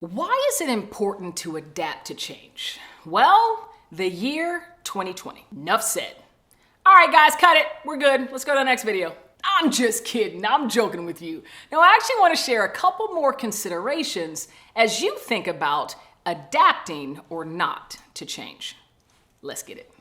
Why is it important to adapt to change? Well, the year 2020. Enough said. All right, guys, cut it. We're good. Let's go to the next video. I'm just kidding. I'm joking with you. Now, I actually want to share a couple more considerations as you think about adapting or not to change. Let's get it.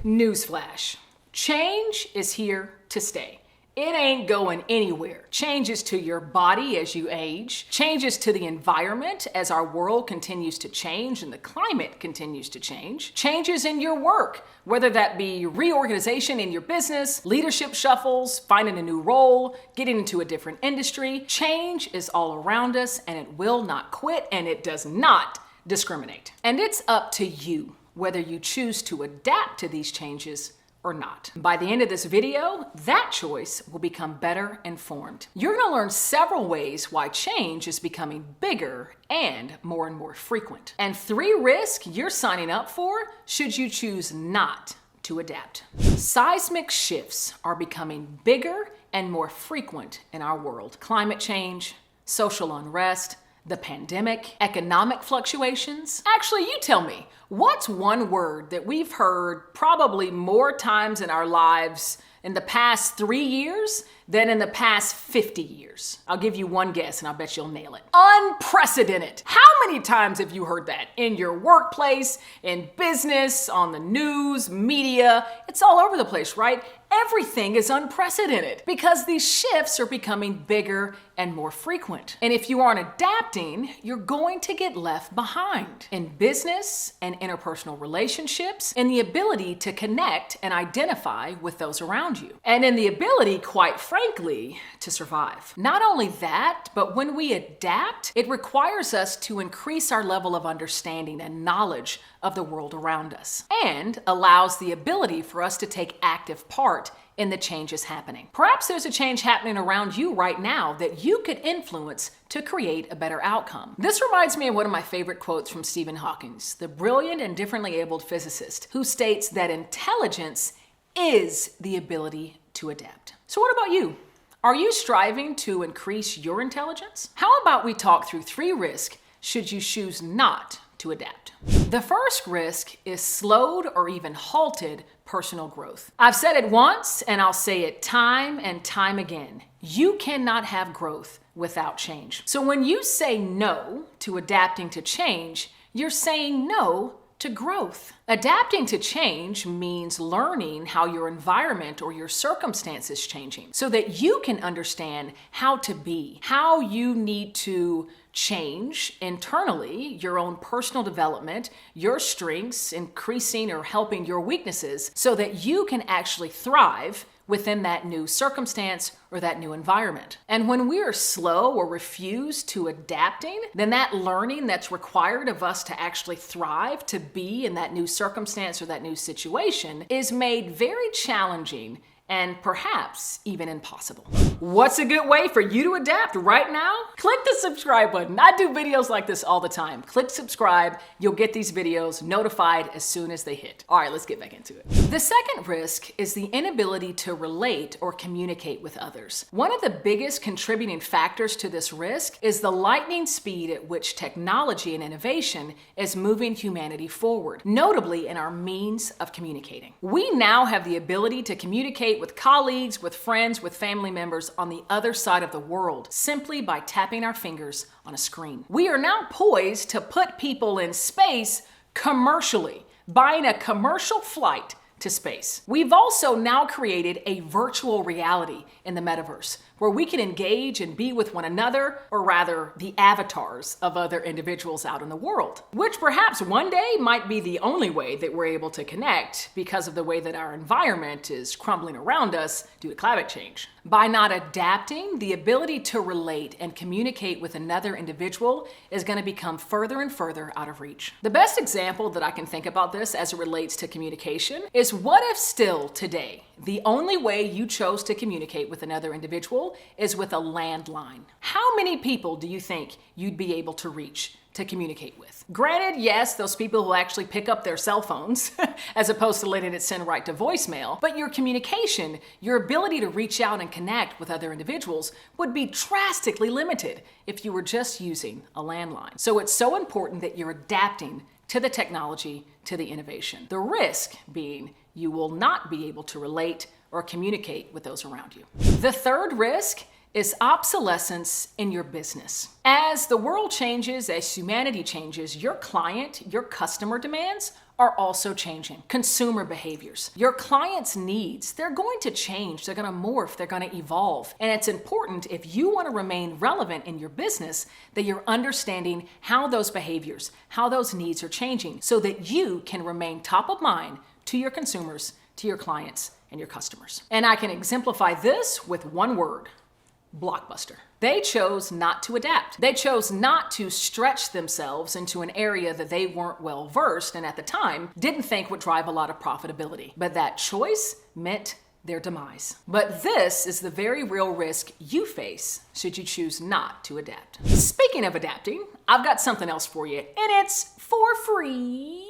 Newsflash. Change is here to stay. It ain't going anywhere. Changes to your body as you age, changes to the environment as our world continues to change and the climate continues to change, changes in your work, whether that be reorganization in your business, leadership shuffles, finding a new role, getting into a different industry. Change is all around us and it will not quit and it does not discriminate. And it's up to you whether you choose to adapt to these changes or not. By the end of this video, that choice will become better informed. You're gonna learn several ways why change is becoming bigger and more frequent. And 3 risks you're signing up for should you choose not to adapt. Seismic shifts are becoming bigger and more frequent in our world. Climate change, social unrest, the pandemic, economic fluctuations. Actually, you tell me, what's one word that we've heard probably more times in our lives in the past 3 years than in the past 50 years? I'll give you one guess and I'll bet you'll nail it. Unprecedented. How many times have you heard that? In your workplace, in business, on the news, media? It's all over the place, right? Everything is unprecedented because these shifts are becoming bigger and more frequent. And if you aren't adapting, you're going to get left behind in business and interpersonal relationships, in the ability to connect and identify with those around you, and in the ability, quite frankly, to survive. Not only that, but when we adapt, it requires us to increase our level of understanding and knowledge of the world around us, and allows the ability for us to take active part in the changes happening. Perhaps there's a change happening around you right now that you could influence to create a better outcome. This reminds me of one of my favorite quotes from Stephen Hawking, the brilliant and differently abled physicist, who states that intelligence is the ability to adapt. So what about you? Are you striving to increase your intelligence? How about we talk through 3 risks should you choose not to adapt? The first risk is slowed or even halted personal growth. I've said it once and I'll say it time and time again. You cannot have growth without change. So when you say no to adapting to change, you're saying no to growth. Adapting to change means learning how your environment or your circumstance is changing so that you can understand how to be, how you need to change internally, your own personal development, your strengths, increasing or helping your weaknesses so that you can actually thrive within that new circumstance or that new environment. And when we are slow or refuse to adapting, then that learning that's required of us to actually thrive, to be in that new circumstance or that new situation, is made very challenging and perhaps even impossible. What's a good way for you to adapt right now? Click the subscribe button. I do videos like this all the time. Click subscribe. You'll get these videos notified as soon as they hit. All right, let's get back into it. The second risk is the inability to relate or communicate with others. One of the biggest contributing factors to this risk is the lightning speed at which technology and innovation is moving humanity forward, notably in our means of communicating. We now have the ability to communicate with colleagues, with friends, with family members on the other side of the world simply by tapping our fingers on a screen. We are now poised to put people in space commercially, buying a commercial flight to space. We've also now created a virtual reality in the metaverse where we can engage and be with one another, or rather the avatars of other individuals out in the world, which perhaps one day might be the only way that we're able to connect because of the way that our environment is crumbling around us due to climate change. By not adapting, the ability to relate and communicate with another individual is going to become further and further out of reach. The best example that I can think about this as it relates to communication is, what if still today the only way you chose to communicate with another individual is with a landline? How many people do you think you'd be able to reach to communicate with. Granted, yes, those people who actually pick up their cell phones as opposed to letting it send right to voicemail, but your communication, your ability to reach out and connect with other individuals would be drastically limited if you were just using a landline. So it's so important that you're adapting to the technology, to the innovation. The risk being you will not be able to relate or communicate with those around you. The third risk is obsolescence in your business. As the world changes, as humanity changes, your client, your customer demands are also changing. Consumer behaviors, your clients' needs, they're going to change, they're going to morph, they're going to evolve. And it's important, if you want to remain relevant in your business, that you're understanding how those behaviors, how those needs are changing, so that you can remain top of mind to your consumers, to your clients, and your customers. And I can exemplify this with one word: Blockbuster. They chose not to adapt. They chose not to stretch themselves into an area that they weren't well versed and at the time didn't think would drive a lot of profitability. But that choice meant their demise. But this is the very real risk you face should you choose not to adapt. Speaking of adapting, I've got something else for you, and it's for free.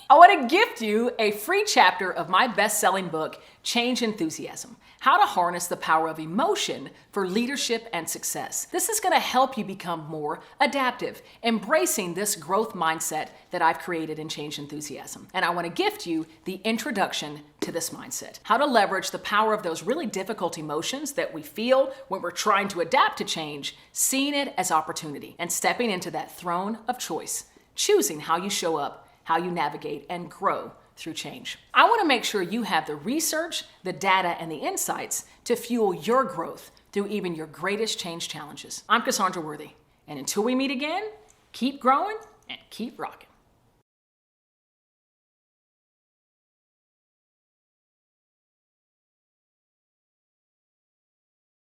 I want to gift you a free chapter of my best-selling book, Change Enthusiasm: How to Harness the Power of Emotion for Leadership and Success. This is going to help you become more adaptive, embracing this growth mindset that I've created in Change Enthusiasm. And I want to gift you the introduction to this mindset: how to leverage the power of those really difficult emotions that we feel when we're trying to adapt to change, seeing it as opportunity, and stepping into that throne of choice, choosing how you show up, how you navigate and grow through change. I want to make sure you have the research, the data, and the insights to fuel your growth through even your greatest change challenges. I'm Cassandra Worthy, and until we meet again, keep growing and keep rocking.